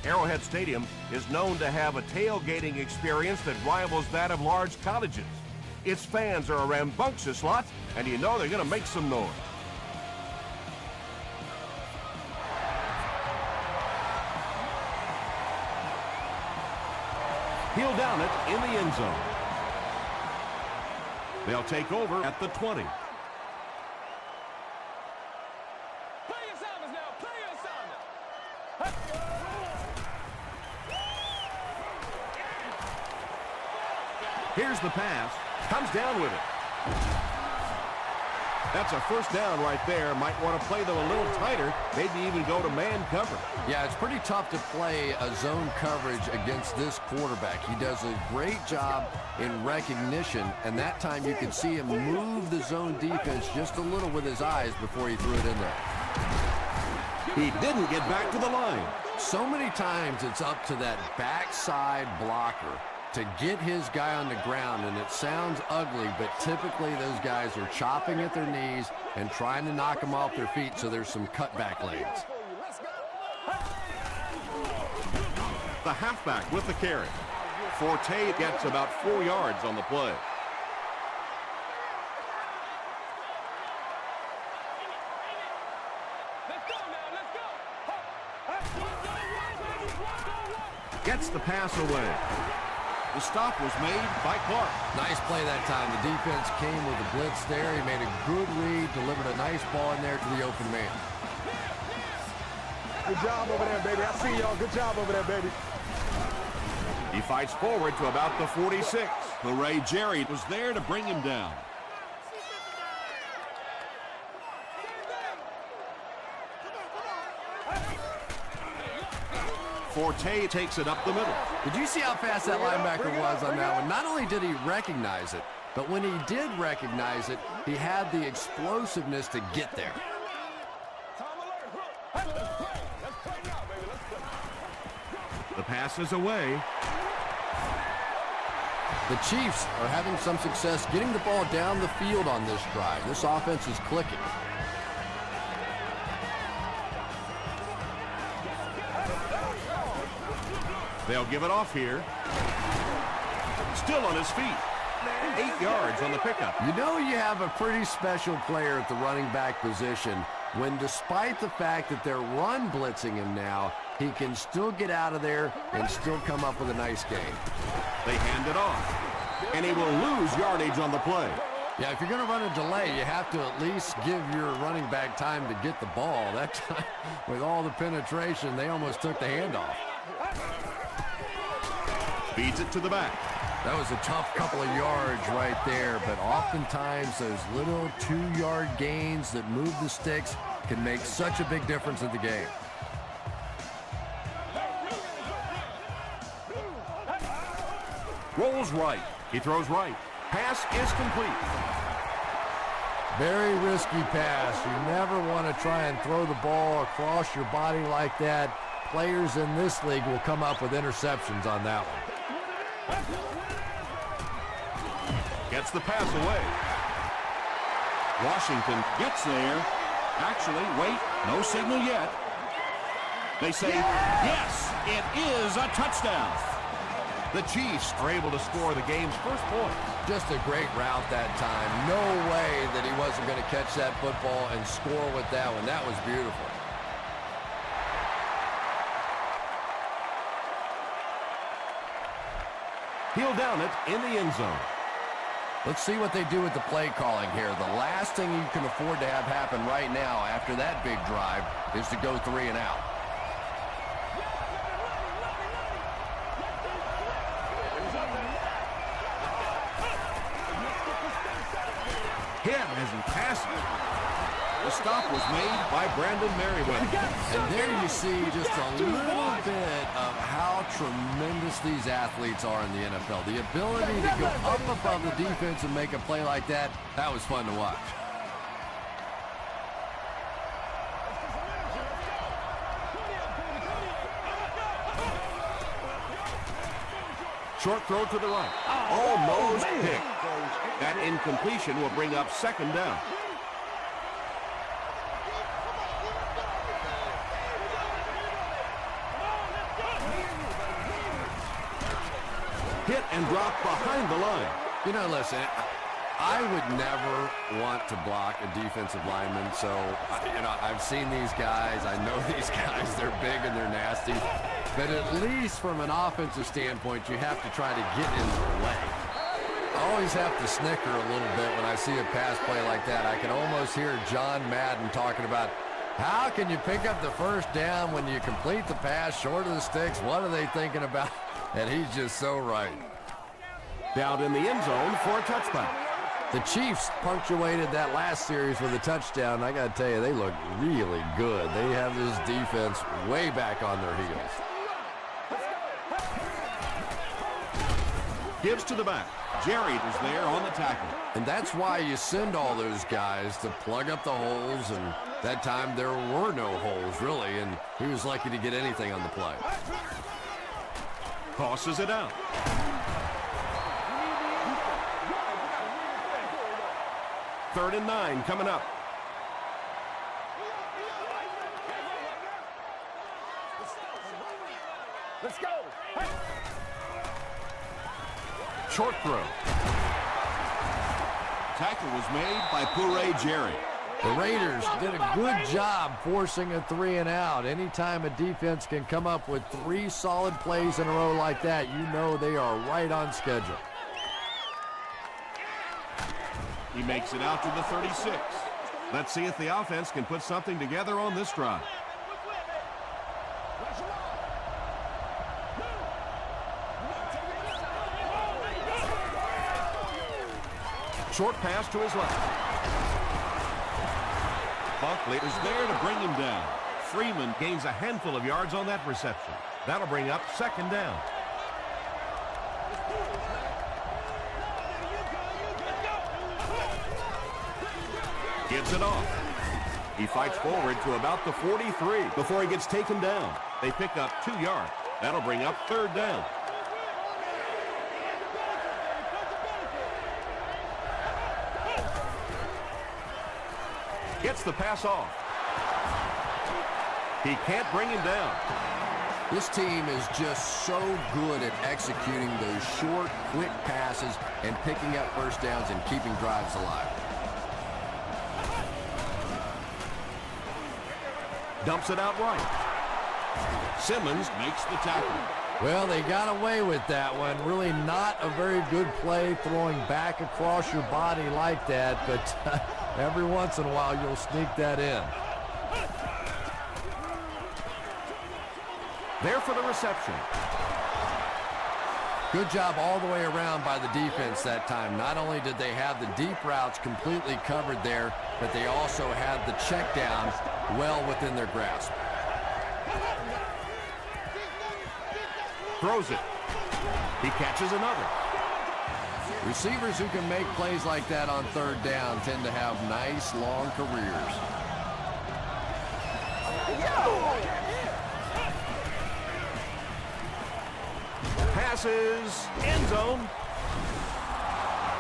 Arrowhead Stadium is known to have a tailgating experience that rivals that of large colleges. Its fans are a rambunctious lot, and you know they're going to make some noise. He'll down it in the end zone. They'll take over at the 20. Here's the pass. Comes down with it. That's a first down right there. Might want to play them a little tighter. Maybe even go to man cover. Yeah, it's pretty tough to play a zone coverage against this quarterback. He does a great job in recognition, and that time you could see him move the zone defense just a little with his eyes before he threw it in there. He didn't get back to the line. So many times it's up to that backside blocker to get his guy on the ground, and it sounds ugly, but typically those guys are chopping at their knees and trying to knock them off their feet, so there's some cutback lanes. The halfback with the carry. Forte gets about 4 yards on the play. Gets the pass away. The stop was made by Clark. Nice play that time. The defense came with a blitz there. He made a good read, delivered a nice ball in there to the open man. Good job over there, baby. I see y'all. Good job over there, baby. He fights forward to about the 46. Hooray, Jerry was there to bring him down. Forte takes it up the middle. Did you see how fast that linebacker was on that one? Not only did he recognize it, but when he did recognize it, he had the explosiveness to get there. The pass is away. The Chiefs are having some success getting the ball down the field on this drive. This offense is clicking. They'll give it off here. Still on his feet. 8 yards on the pickup. You know you have a pretty special player at the running back position when, despite the fact that they're run blitzing him now, he can still get out of there and still come up with a nice gain. They hand it off, and he will lose yardage on the play. Yeah, if you're going to run a delay, you have to at least give your running back time to get the ball. That time, with all the penetration, they almost took the handoff. Feeds it to the back. That was a tough couple of yards right there, but oftentimes those little 2-yard gains that move the sticks can make such a big difference in the game. Rolls right. He throws right. Pass is complete. Very risky pass. You never want to try and throw the ball across your body like that. Players in this league will come up with interceptions on that one. Gets the pass away. Washington gets there. Actually, wait, no signal yet. They say, yes, it is a touchdown. The Chiefs are able to score the game's first point. Just a great route that time. No way that he wasn't going to catch that football and score with that one. That was beautiful. He'll down it in the end zone. Let's see what they do with the play calling here. The last thing you can afford to have happen right now after that big drive is to go 3 and out. Hit as he passes. The stop was made by Brandon Merriweather. And there you see just a little bit of how tremendous these athletes are in the NFL. The ability to go up above the defense and make a play like that, that was fun to watch. Short throw to the right. Almost picked. That incompletion will bring up second down. Hit and dropped behind the line. You know, listen, I would never want to block a defensive lineman, so, I've seen these guys. I know these guys. They're big and they're nasty. But at least from an offensive standpoint, you have to try to get in their way. I always have to snicker a little bit when I see a pass play like that. I can almost hear John Madden talking about, how can you pick up the first down when you complete the pass short of the sticks? What are they thinking about? And he's just so right. Down in the end zone for a touchback. The Chiefs punctuated that last series with a touchdown. I got to tell you, they look really good. They have this defense way back on their heels. Gives to the back. Jerry is there on the tackle. And that's why you send all those guys to plug up the holes, and that time there were no holes, really, and he was lucky to get anything on the play. Tosses it out. Third and 9 coming up. Let's go. Hey. Short throw. Tackle was made by Puré Jerry. The Raiders did a good job forcing a 3-and-out. Anytime a defense can come up with 3 solid plays in a row like that, you know they are right on schedule. He makes it out to the 36. Let's see if the offense can put something together on this drive. Short pass to his left. Buckley is there to bring him down. Freeman gains a handful of yards on that reception. That'll bring up second down. Gives it off. He fights forward to about the 43 before he gets taken down. They pick up 2 yards. That'll bring up third down. Gets the pass off. He can't bring him down. This team is just so good at executing those short, quick passes and picking up first downs and keeping drives alive. Dumps it out right. Simmons makes the tackle. Well, they got away with that one. Really not a very good play throwing back across your body like that, but every once in a while you'll sneak that in. There for the reception. Good job all the way around by the defense that time. Not only did they have the deep routes completely covered there, but they also had the check down well within their grasp. Throws it. He catches another. Receivers who can make plays like that on third down tend to have nice long careers. Passes, end zone.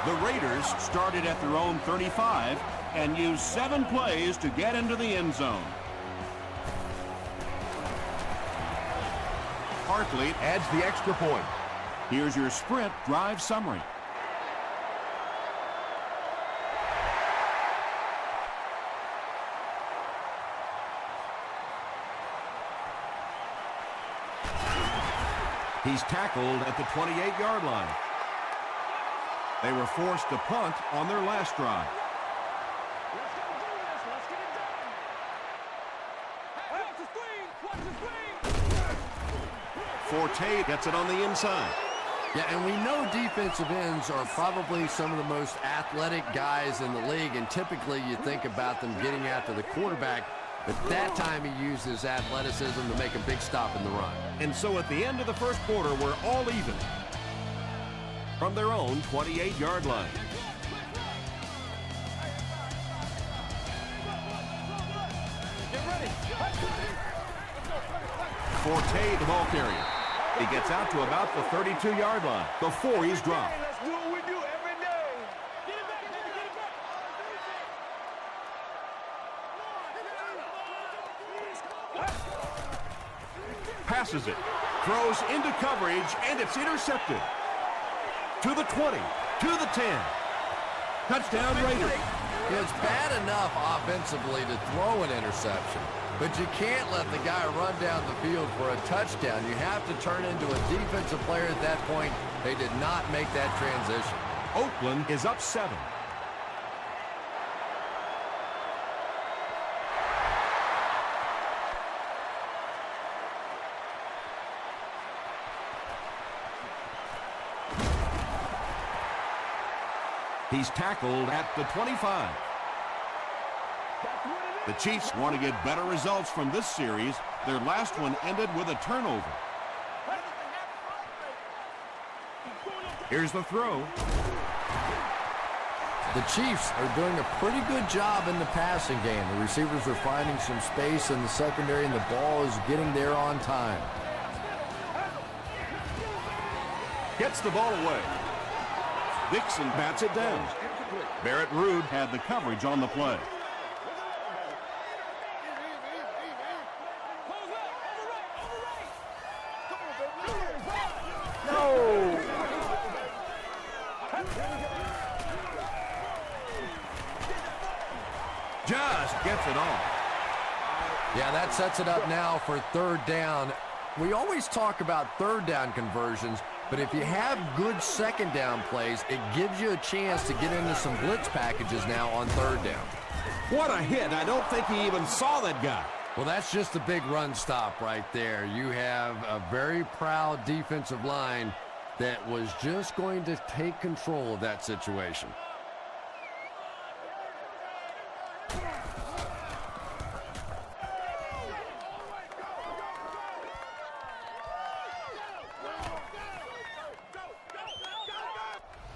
The Raiders started at their own 35 and used 7 plays to get into the end zone. Hartley adds the extra point. Here's your sprint drive summary. He's tackled at the 28-yard line. They were forced to punt on their last drive. Forte gets it on the inside. Yeah, and we know defensive ends are probably some of the most athletic guys in the league, and typically you think about them getting after the quarterback, but that time he used his athleticism to make a big stop in the run. And so at the end of the first quarter, we're all even from their own 28-yard line. Forte, the ball carrier. He gets out to about the 32-yard line before he's dropped. Let's do what we do every day. Passes it. Throws into coverage, and it's intercepted. to the 20, to the 10. Touchdown Raiders. It's bad enough offensively to throw an interception, but you can't let the guy run down the field for a touchdown. You have to turn into a defensive player at that point. They did not make that transition. Oakland is up 7. He's tackled at the 25. The Chiefs want to get better results from this series. Their last one ended with a turnover. Here's the throw. The Chiefs are doing a pretty good job in the passing game. The receivers are finding some space in the secondary, and the ball is getting there on time. Gets the ball away. Dixon bats it down. Barrett Ruud had the coverage on the play. No! Just gets it off. Yeah, that sets it up now for third down. We always talk about third down conversions, but if you have good second down plays, it gives you a chance to get into some blitz packages now on third down. What a hit. I don't think he even saw that guy. Well, that's just a big run stop right there. You have a very proud defensive line that was just going to take control of that situation.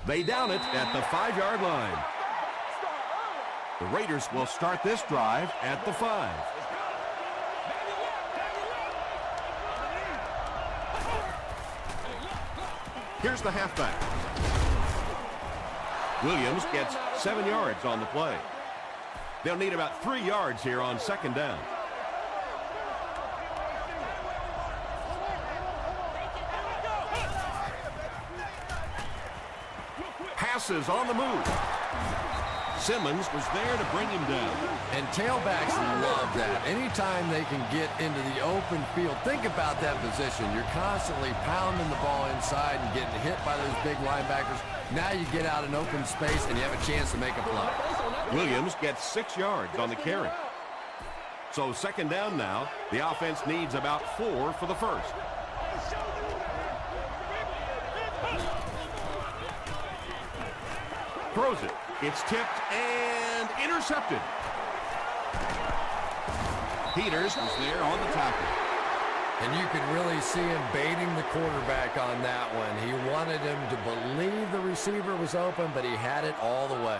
They down it at the 5-yard line. The Raiders will start this drive at the 5. Here's the halfback. Williams gets 7 yards on the play. They'll need about 3 yards here on second down. Passes on the move. Simmons was there to bring him down. And tailbacks love that. Anytime they can get into the open field, think about that position. You're constantly pounding the ball inside and getting hit by those big linebackers. Now you get out in open space and you have a chance to make a play. Williams gets 6 yards on the carry. So second down now. The offense needs about 4 for the first. Throws it. It's tipped and intercepted. Peters was there on the tackle. And you could really see him baiting the quarterback on that one. He wanted him to believe the receiver was open, but he had it all the way.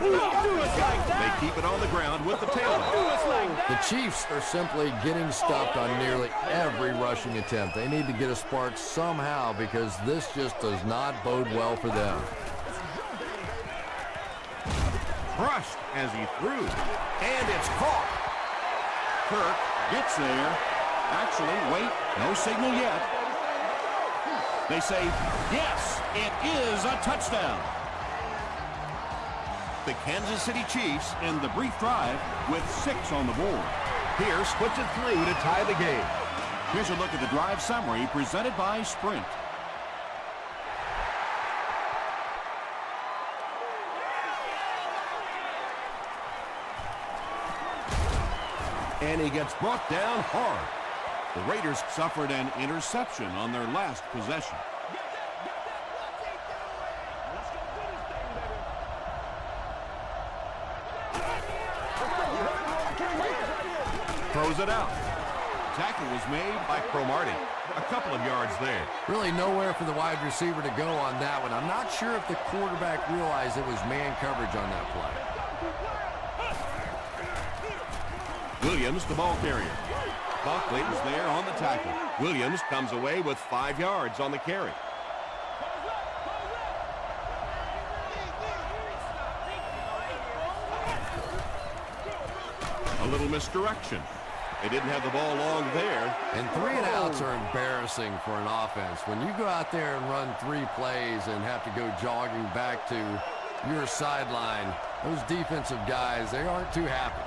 They keep it on the ground with the tailback. The Chiefs are simply getting stuffed on nearly every rushing attempt. They need to get a spark somehow because this just does not bode well for them. Brushed as he threw. And it's caught. Kirk gets there. Actually, wait, no signal yet. They say, yes, it is a touchdown. The Kansas City Chiefs end the brief drive with 6 on the board. Pierce puts it through to tie the game. Here's a look at the drive summary presented by Sprint. And he gets brought down hard. The Raiders suffered an interception on their last possession. Throws it out. Tackle was made by Cromartie. A couple of yards there. Really nowhere for the wide receiver to go on that one. I'm not sure if the quarterback realized it was man coverage on that play. Williams, the ball carrier. Buckley was there on the tackle. Williams comes away with 5 yards on the carry. A little misdirection. They didn't have the ball long there. And 3 and outs are embarrassing for an offense. When you go out there and run 3 plays and have to go jogging back to your sideline, those defensive guys, they aren't too happy.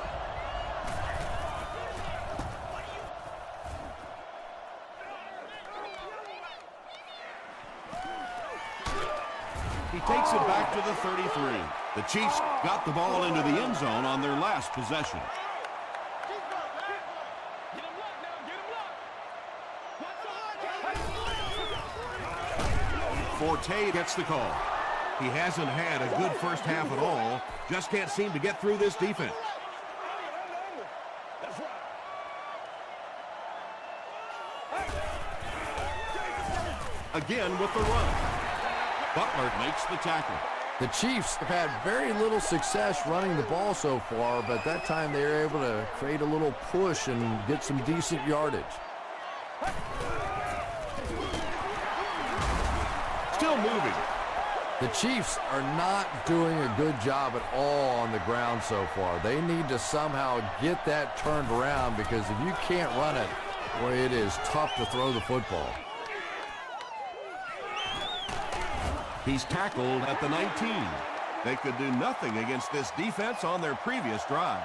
He takes it back to the 33. The Chiefs got the ball into the end zone on their last possession. Forte gets the call. He hasn't had a good first half at all. Just can't seem to get through this defense. Again with the run. Butler makes the tackle. The Chiefs have had very little success running the ball so far, but that time they were able to create a little push and get some decent yardage. Still moving. The Chiefs are not doing a good job at all on the ground so far. They need to somehow get that turned around, because if you can't run it, boy, it is tough to throw the football. He's tackled at the 19. They could do nothing against this defense on their previous drive.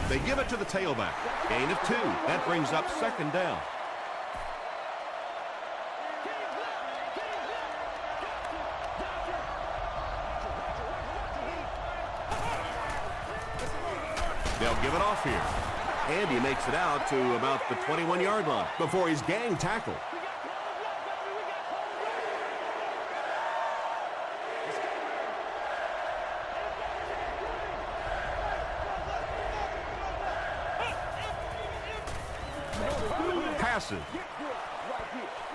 They give it to the tailback. Gain of 2. That brings up 2nd down. They'll give it off here. And he makes it out to about the 21-yard line before he's gang tackled. Passes.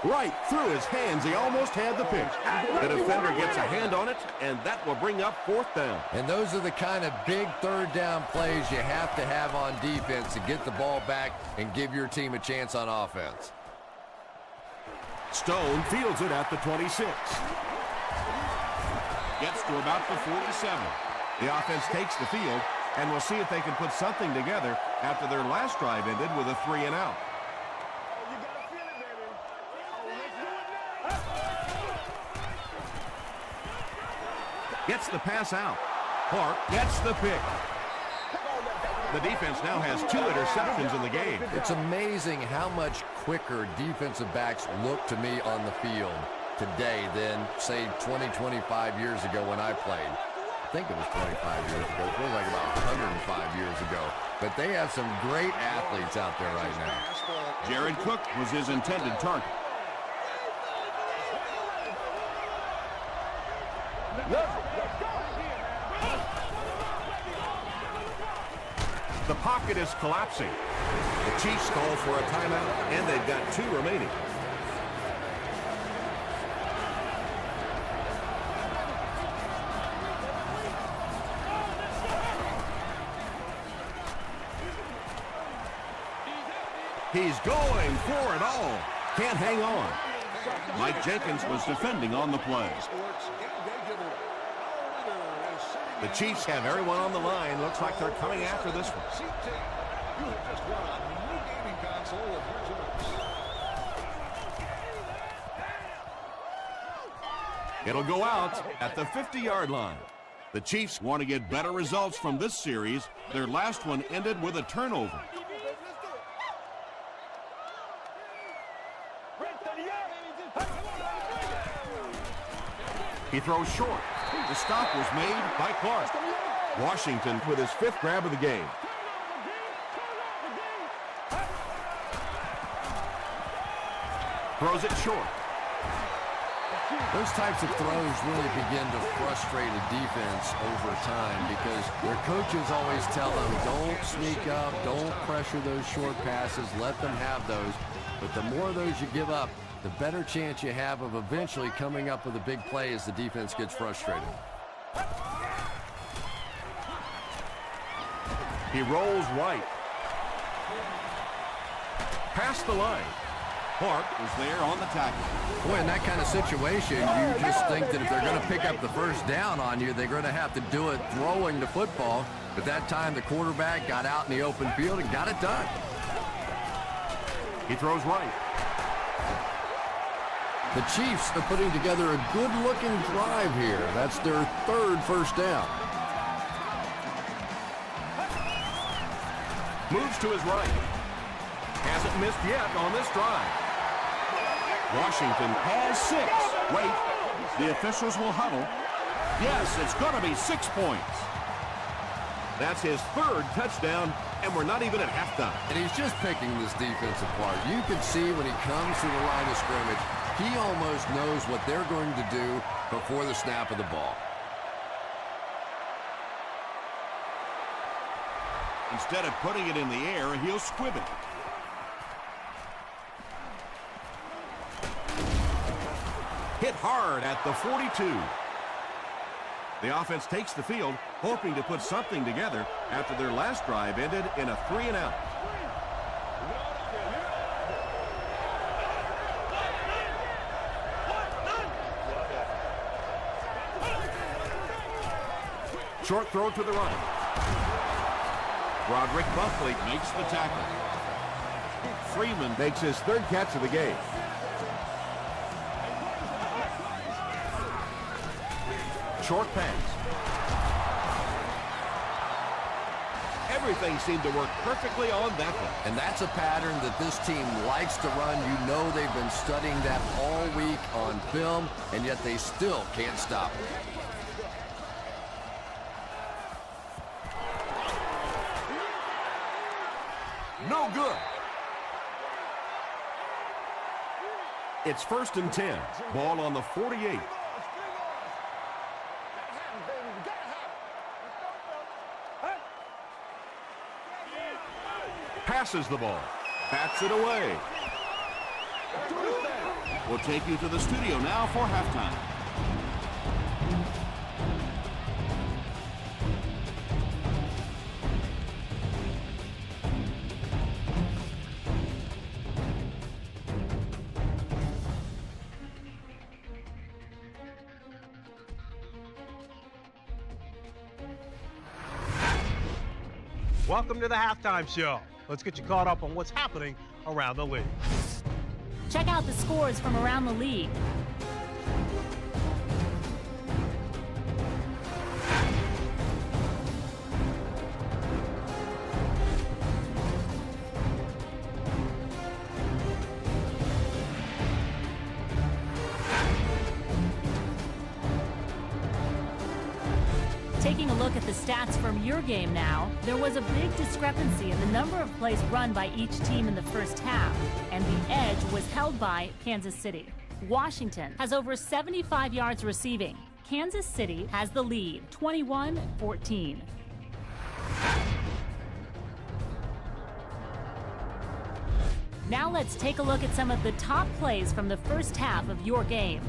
Right through his hands. He almost had the pitch. The defender gets a hand on it, and that will bring up 4th down. And those are the kind of big 3rd down plays you have to have on defense to get the ball back and give your team a chance on offense. Stone fields it at the 26. Gets to about the 47. The offense takes the field, and we'll see if they can put something together after their last drive ended with a 3 and out. Gets the pass out. Clark gets the pick. The defense now has 2 interceptions in the game. It's amazing how much quicker defensive backs look to me on the field today than, say, 20, 25 years ago when I played. I think it was 25 years ago. It feels like about 105 years ago. But they have some great athletes out there right now. Jared Cook was his intended target. The pocket is collapsing. The Chiefs call for a timeout, and they've got 2 remaining. He's going for it all. Can't hang on. Mike Jenkins was defending on the play. The Chiefs have everyone on the line. Looks like they're coming after this one. It'll go out at the 50-yard line. The Chiefs want to get better results from this series. Their last one ended with a turnover. He throws short. The stop was made by Clark. Washington with his 5th grab of the game. Throws it short. Those types of throws really begin to frustrate a defense over time, because their coaches always tell them, don't sneak up, don't pressure those short passes, let them have those. But the more of those you give up, the better chance you have of eventually coming up with a big play as the defense gets frustrated. He rolls right. Past the line. Clark was there on the tackle. Boy, in that kind of situation, you just think that if they're going to pick up the first down on you, they're going to have to do it throwing the football. But that time, the quarterback got out in the open field and got it done. He throws right. The Chiefs are putting together a good-looking drive here. That's their third first down. Moves to his right. Hasn't missed yet on this drive. Washington has 6. Wait, the officials will huddle. Yes, it's going to be 6 points. That's his third touchdown, and we're not even at halftime. And he's just picking this defense apart. You can see when he comes to the line of scrimmage, he almost knows what they're going to do before the snap of the ball. Instead of putting it in the air, he'll squib it. Hit hard at the 42. The offense takes the field, hoping to put something together after their last drive ended in a 3-and-out. Short throw to the right. Roderick Buckley makes the tackle. Freeman makes his third catch of the game. Short pass. Everything seemed to work perfectly on that one. And that's a pattern that this team likes to run. You know they've been studying that all week on film, and yet they still can't stop it. No good. It's 1st and 10. Ball on the 48. Passes the ball. Bats it away. We'll take you to the studio now for halftime. Welcome to the Halftime Show. Let's get you caught up on what's happening around the league. Check out the scores from around the league. Taking a look at the stats from your game now, there was a big discrepancy in the number of plays run by each team in the first half, and the edge was held by Kansas City. Washington has over 75 yards receiving. Kansas City has the lead, 21-14. Now let's take a look at some of the top plays from the first half of your game.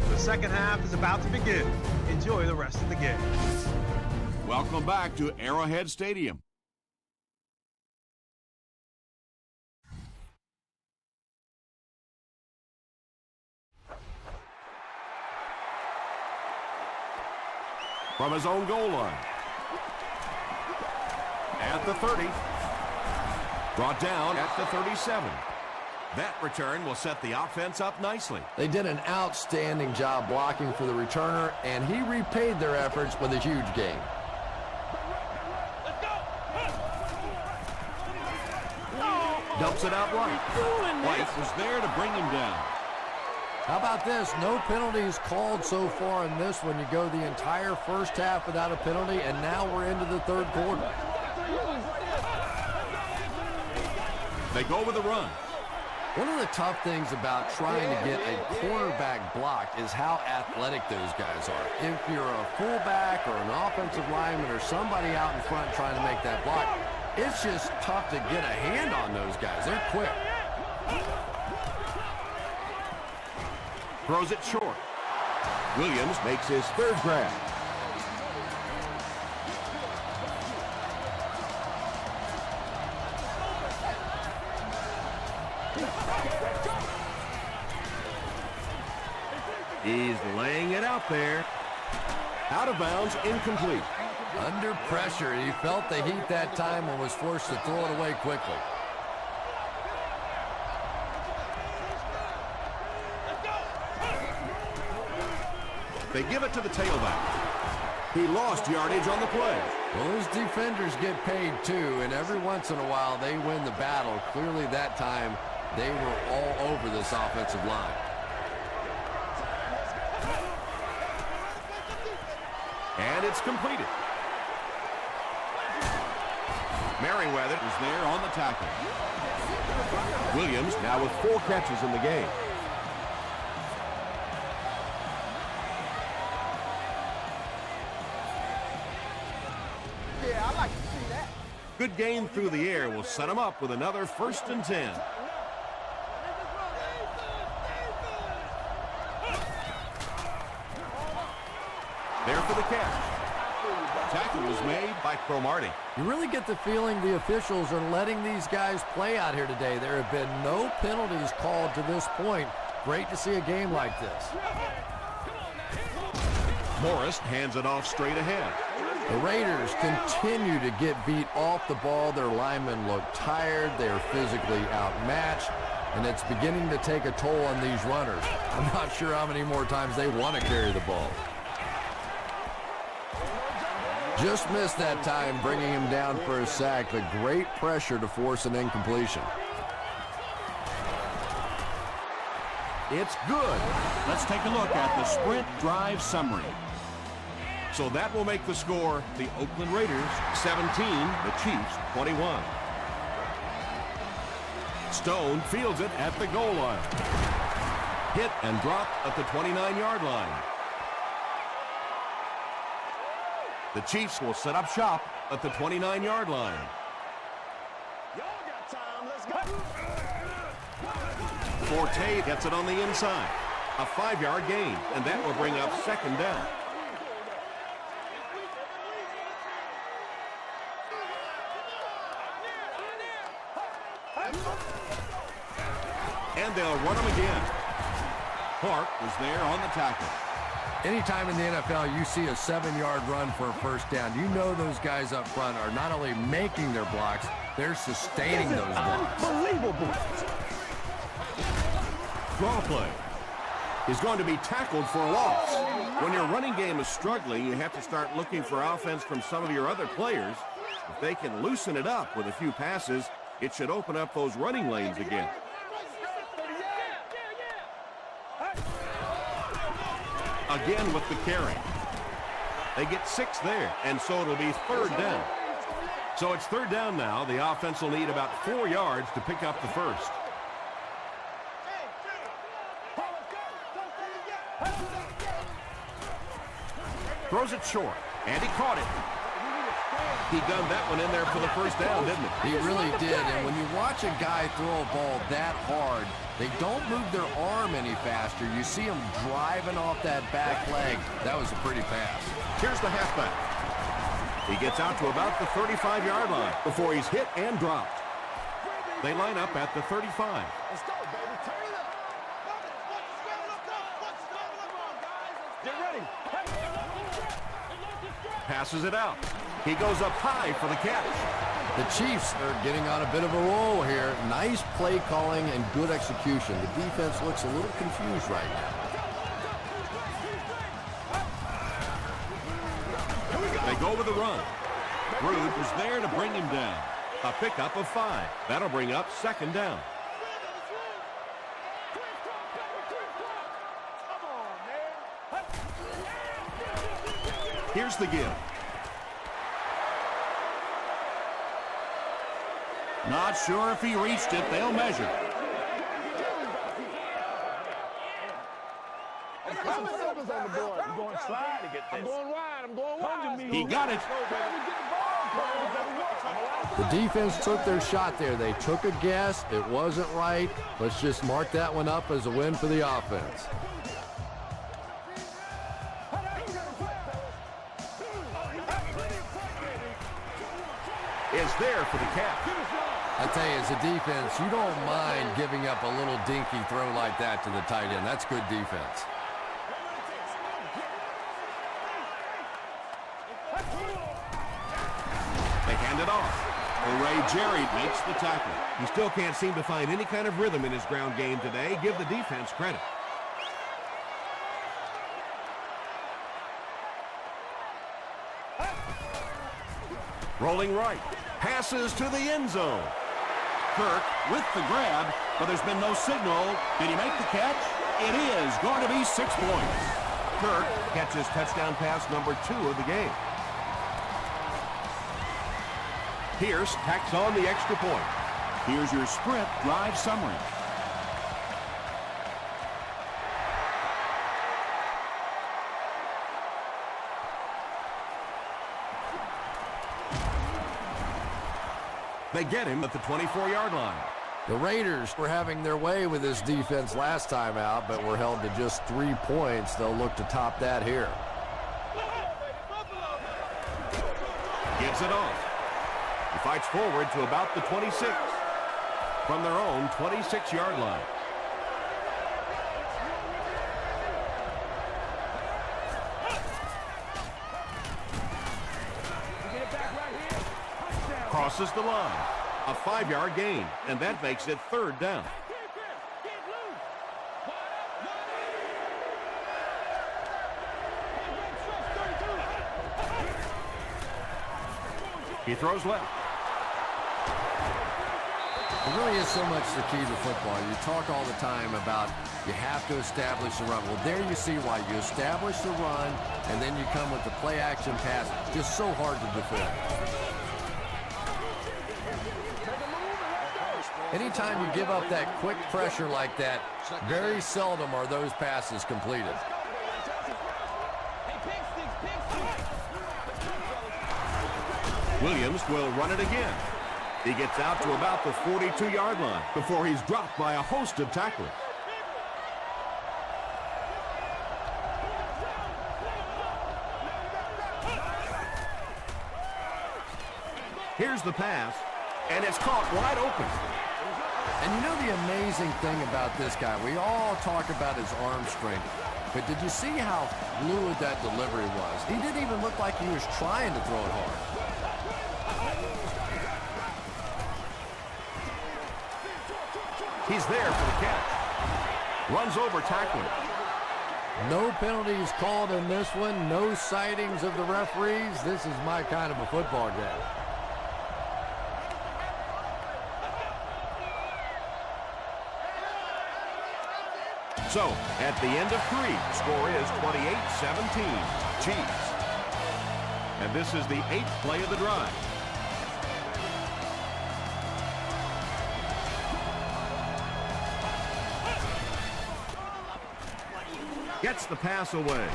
The second half is about to begin. Enjoy the rest of the game. Welcome back to Arrowhead Stadium. From his own goal line. At the 30. Brought down at the 37. That return will set the offense up nicely. They did an outstanding job blocking for the returner, and he repaid their efforts with a huge gain. Dumps it out right. White was there to bring him down. How about this? No penalties called so far in this one. You go the entire first half without a penalty, and now we're into the third quarter. They go with a run. One of the tough things about trying to get a cornerback blocked is how athletic those guys are. If you're a fullback or an offensive lineman or somebody out in front trying to make that block, it's just tough to get a hand on those guys. They're quick. Throws it short. Williams makes his third grab. He's laying it out there. Out of bounds, incomplete. Under pressure, he felt the heat that time and was forced to throw it away quickly. They give it to the tailback. He lost yardage on the play. Well, those defenders get paid too, and every once in a while they win the battle. Clearly that time they were all over this offensive line. And it's completed. Merriweather is there on the tackle. Williams now with 4 catches in the game. Yeah, I like to see that. Good gain through the air will set him up with another 1st and 10. There for the catch. Tackle was made by Cromartie. You really get the feeling the officials are letting these guys play out here today. There have been no penalties called to this point. Great to see a game like this. Morris hands it off straight ahead. The Raiders continue to get beat off the ball. Their linemen look tired. They are physically outmatched, and it's beginning to take a toll on these runners. I'm not sure how many more times they want to carry the ball. Just missed that time, bringing him down for a sack, but great pressure to force an incompletion. It's good. Let's take a look at the sprint drive summary. So that will make the score the Oakland Raiders 17, the Chiefs 21. Stone fields it at the goal line. Hit and dropped at the 29-yard line. The Chiefs will set up shop at the 29-yard line. Y'all got time. Let's go. Forte gets it on the inside. A 5-yard gain, and that will bring up 2nd down. And they'll run him again. Clark was there on the tackle. Anytime in the NFL you see a 7-yard run for a 1st down, you know those guys up front are not only making their blocks, they're sustaining those blocks. Unbelievable. Draw play. He's going to be tackled for a loss. When your running game is struggling, you have to start looking for offense from some of your other players. If they can loosen it up with a few passes, it should open up those running lanes again. Again with the carry. They get 6 there, and so it'll be 3rd down. So it's 3rd down now. The offense will need about 4 yards to pick up the 1st. Throws it short, and he caught it. He gunned that one in there for the 1st down, didn't he? He really did, and when you watch a guy throw a ball that hard, they don't move their arm any faster. You see him driving off that back leg. That was a pretty pass. Here's the halfback. He gets out to about the 35-yard line before he's hit and dropped. They line up at the 35. Let's go, baby. Turn it up. Get ready. Passes it out. He goes up high for the catch. The Chiefs are getting on a bit of a roll here. Nice play calling and good execution. The defense looks a little confused right now. They go with the run. Rude was there to bring him down. A pickup of 5. That'll bring up 2nd down. Here's the give. Not sure if he reached it. They'll measure. gonna slide to get this. I'm going wide. I'm going wide. He got it. The defense took their shot there. They took a guess. It wasn't right. Let's just mark that one up as a win for the offense. Is there for the catch. I tell you, as a defense, you don't mind giving up a little dinky throw like that to the tight end. That's good defense. They hand it off. Ray Jerry makes the tackle. He still can't seem to find any kind of rhythm in his ground game today. Give the defense credit. Rolling right. Passes to the end zone. Kirk with the grab, but there's been no signal. Did he make the catch? It is going to be 6 points. Kirk catches touchdown pass number 2 of the game. Pierce tacks on the extra point. Here's your sprint drive summary. They get him at the 24-yard line. The Raiders were having their way with this defense last time out, but were held to just 3 points. They'll look to top that here. Gives it off. He fights forward to about the 26 from their own 26-yard line. Crosses the line. A 5-yard gain, and that makes it 3rd down. He throws left. It really is so much the key to football. You talk all the time about you have to establish the run. Well, there you see why. You establish the run, and then you come with the play-action pass. Just so hard to defend. Anytime you give up that quick pressure like that, very seldom are those passes completed. Williams will run it again. He gets out to about the 42-yard line before he's dropped by a host of tacklers. Here's the pass, and it's caught wide open. And you know the amazing thing about this guy, we all talk about his arm strength, but did you see how fluid that delivery was? He didn't even look like he was trying to throw it hard. He's there for the catch. Runs over tackler. No penalties called in this one, no sightings of the referees. This is my kind of a football game. So, at the end of 3, score is 28-17, Chiefs. And this is the 8th play of the drive. Gets the pass away.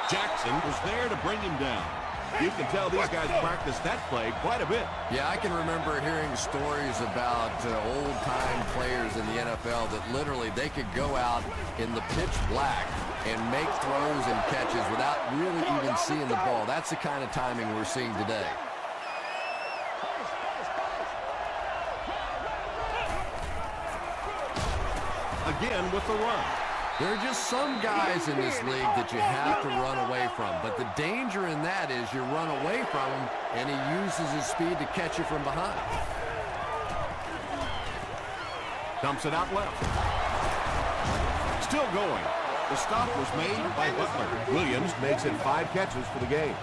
Jackson was there to bring him down. You can tell these guys practiced that play quite a bit. Yeah, I can remember hearing stories about old-time players in the NFL that literally they could go out in the pitch black and make throws and catches without really even seeing the ball. That's the kind of timing we're seeing today. Again with the run. There are just some guys in this league that you have to run away from. But the danger in that is you run away from him, and he uses his speed to catch you from behind. Dumps it out left. Still going. The stop was made by Butler. Williams makes it 5 catches for the game.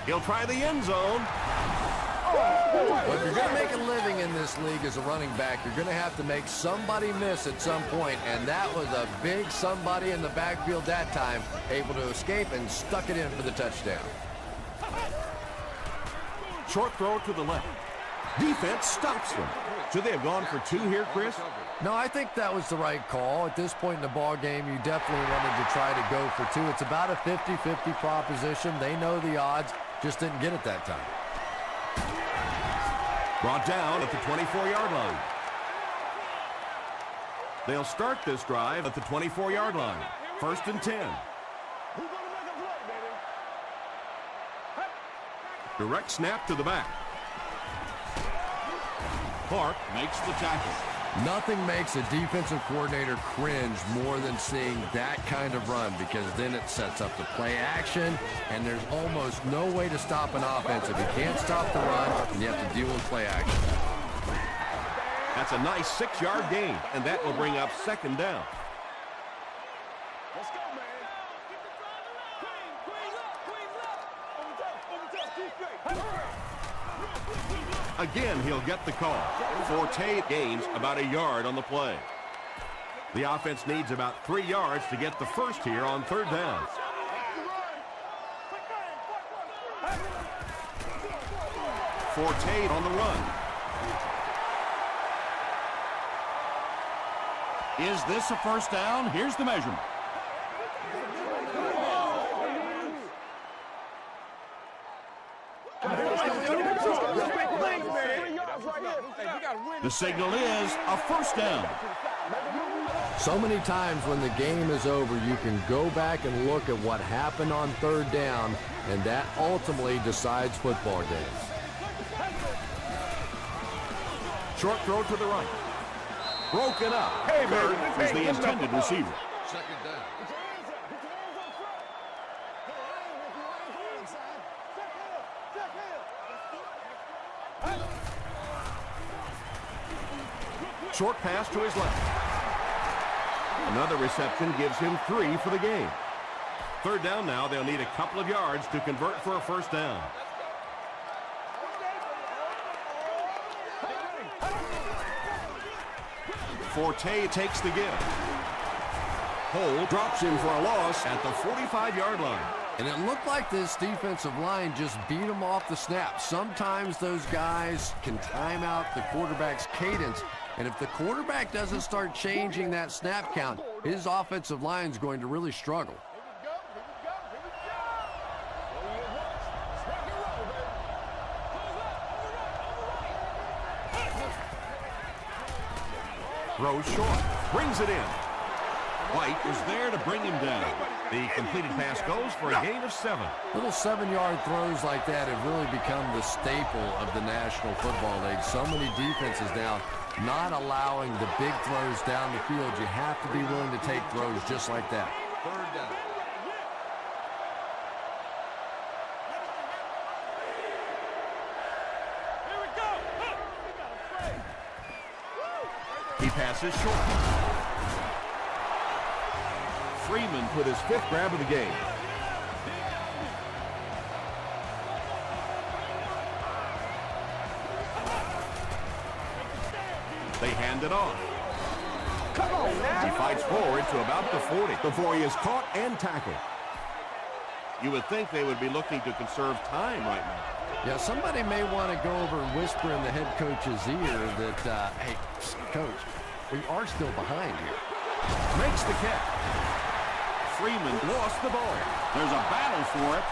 He'll try the end zone. Well, if you're going to make a living in this league as a running back, you're going to have to make somebody miss at some point, and that was a big somebody in the backfield that time, able to escape and stuck it in for the touchdown. Short throw to the left. Defense stops them. Should they have gone for 2 here, Chris? No, I think that was the right call. At this point in the ball game, you definitely wanted to try to go for 2. It's about a 50-50 proposition. They know the odds, just didn't get it that time. Brought down at the 24-yard line. They'll start this drive at the 24-yard line. 1st and 10. Direct snap to the back. Clark makes the tackle. Nothing makes a defensive coordinator cringe more than seeing that kind of run, because then it sets up the play action, and there's almost no way to stop an offense if you can't stop the run, and you have to deal with play action. That's a nice 6-yard gain, and that will bring up 2nd down. Let's go, man. Again, he'll get the call. Forte gains about 1 yard on the play. The offense needs about 3 yards to get the first here on 3rd down. Forte on the run. Is this a first down? Here's the measurement. The signal is a first down. So many times when the game is over, you can go back and look at what happened on 3rd down, and that ultimately decides football games. Short throw to the right. Broken up. Bird is the intended receiver. 2nd down. Short pass to his left. Another reception gives him 3 for the game. 3rd down now. They'll need a couple of yards to convert for a first down. Forte takes the give. Hole drops him for a loss at the 45-yard line. And it looked like this defensive line just beat him off the snap. Sometimes those guys can time out the quarterback's cadence, and if the quarterback doesn't start changing that snap count, his offensive line is going to really struggle. Throws short. Brings it in. White is there to bring him down. The completed pass goes for a gain of 7. Little 7-yard throws like that have really become the staple of the National Football League. So many defenses now not allowing the big throws down the field. You have to be willing to take throws just like that. 3rd down. He passes short. Freeman put his 5th grab of the game. They hand it off. Come on, now. He fights forward to about the 40 before he is caught and tackled. You would think they would be looking to conserve time right now. Yeah, somebody may want to go over and whisper in the head coach's ear that, hey, coach, we are still behind here. Makes the catch. Freeman lost the ball. There's a battle for it.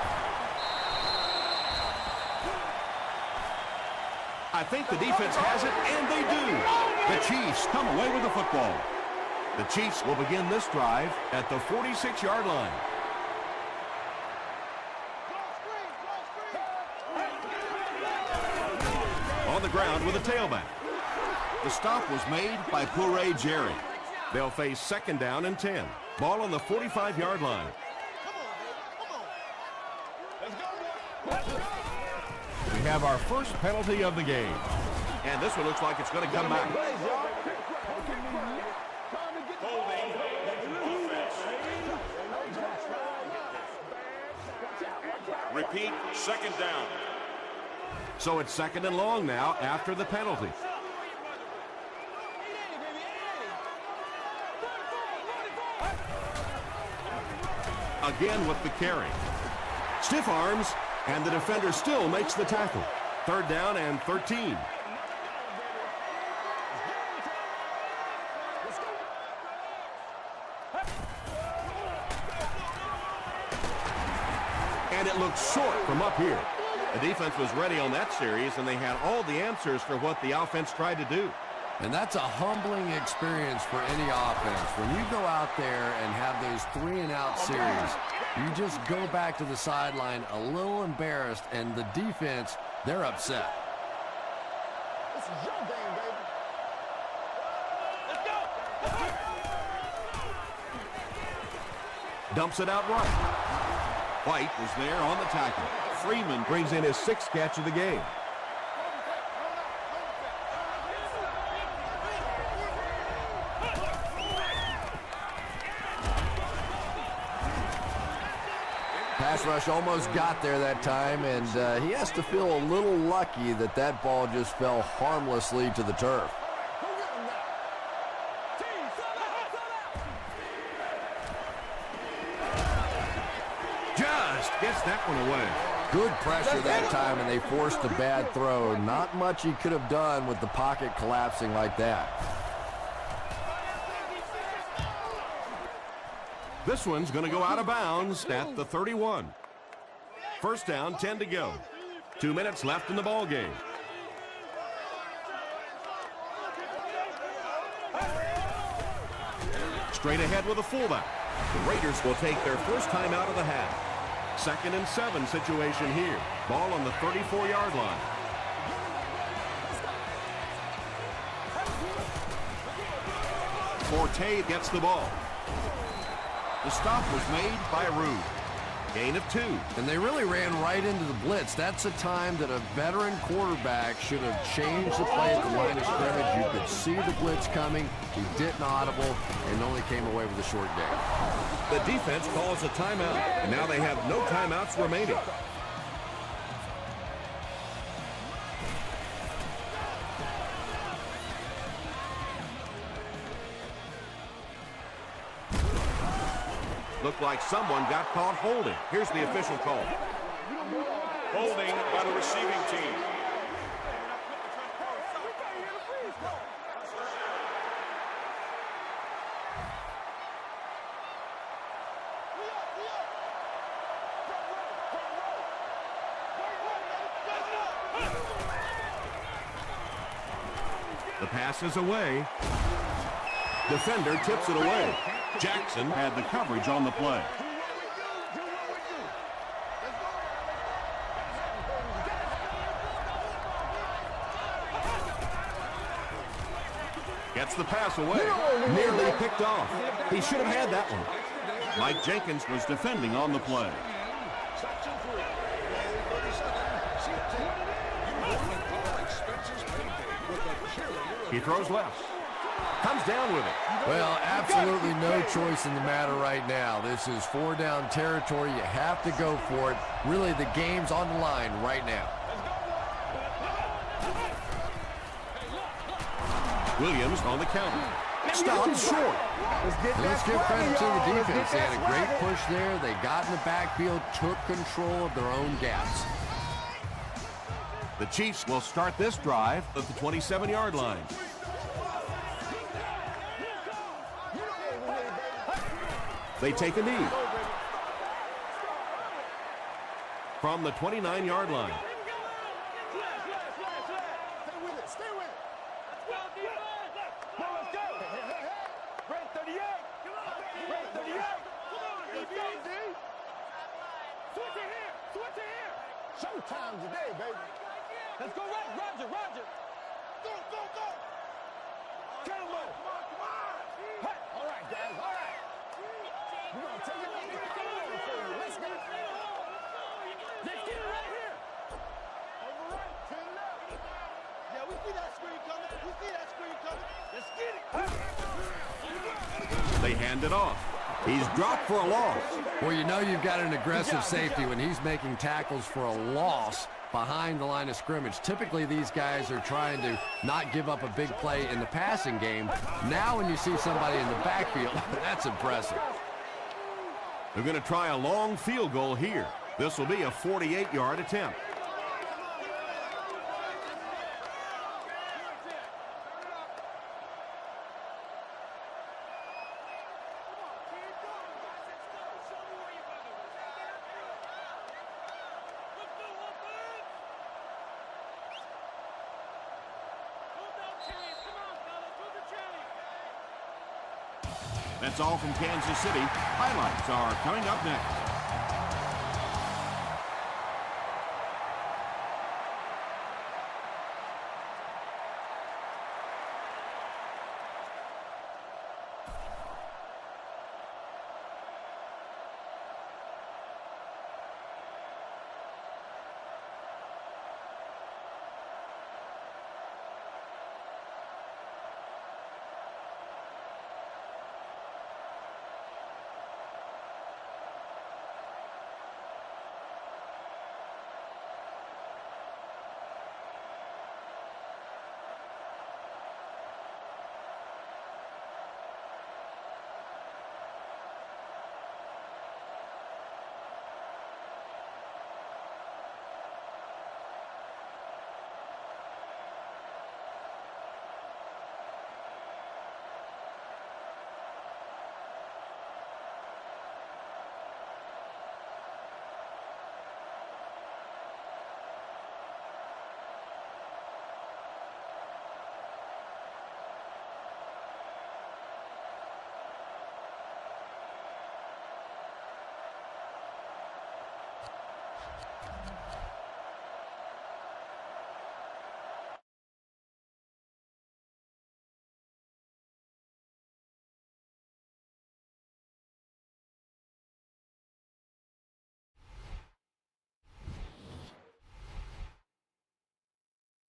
I think the defense has it, and they do. The Chiefs come away with the football. The Chiefs will begin this drive at the 46-yard line. On the ground with a tailback. The stop was made by Puré Jerry. They'll face 2nd down and 10. Ball on the 45-yard line. We have our first penalty of the game. And this one looks like it's going to come back. Repeat, 2nd down. So it's 2nd and long now after the penalty. Again with the carry. Stiff arms, and the defender still makes the tackle. 3rd down and 13. It looks short from up here. The defense was ready on that series, and they had all the answers for what the offense tried to do. And that's a humbling experience for any offense. When you go out there and have those 3-and-out series, you just go back to the sideline a little embarrassed, and the defense, they're upset. This is your game, baby. Dumps it out right. White was there on the tackle. Freeman brings in his 6th catch of the game. Pass rush almost got there that time, and he has to feel a little lucky that that ball just fell harmlessly to the turf. Just gets that one away. Good pressure that time, and they forced a bad throw. Not much he could have done with the pocket collapsing like that. This one's going to go out of bounds at the 31. First down, 10 to go. 2 minutes left in the ball game. Straight ahead with a fullback. The Raiders will take their first time out of the half. 2nd and 7 situation here. Ball on the 34-yard line. Forte gets the ball. The stop was made by Rude. Gain of 2. And they really ran right into the blitz. That's a time that a veteran quarterback should have changed the play at the line of scrimmage. You could see the blitz coming. He didn't audible and only came away with a short gain. The defense calls a timeout, and now they have no timeouts remaining. Looked like someone got caught holding. Here's the official call. Holding by the receiving team. The pass is away. Defender tips it away. Jackson had the coverage on the play. Gets the pass away. Nearly picked off. He should have had that one. Mike Jenkins was defending on the play. He throws left. Comes down with it. Well, absolutely no choice in the matter right now. This is 4-down territory. You have to go for it. Really, the game's on the line right now. Williams on the counter. Stopped short. Let's give credit to the defense. They had a great push there. They got in the backfield, took control of their own gaps. The Chiefs will start this drive at the 27-yard line. They take a knee. From the 29-yard line. Stay with it. Stay with it. Now let's go. Red 38. Red 38. Let's go, D. Switch it here. Switch it here. Showtime today, baby. Let's go right. Roger, Roger. Go, go, go. Come on. Come on. Hey. All right, guys. All right. We're going to take it right here. Come on for you. Let's go. Let's get it right here. Over right. To the left. Yeah, we see that screen coming. We see that screen coming. Let's get it. They hand it off. He's dropped for a loss. Well, you know you've got an aggressive safety when he's making tackles for a loss behind the line of scrimmage. Typically, these guys are trying to not give up a big play in the passing game. Now when you see somebody in the backfield, that's impressive. They're going to try a long field goal here. This will be a 48-yard attempt. That's all from Kansas City. Highlights are coming up next.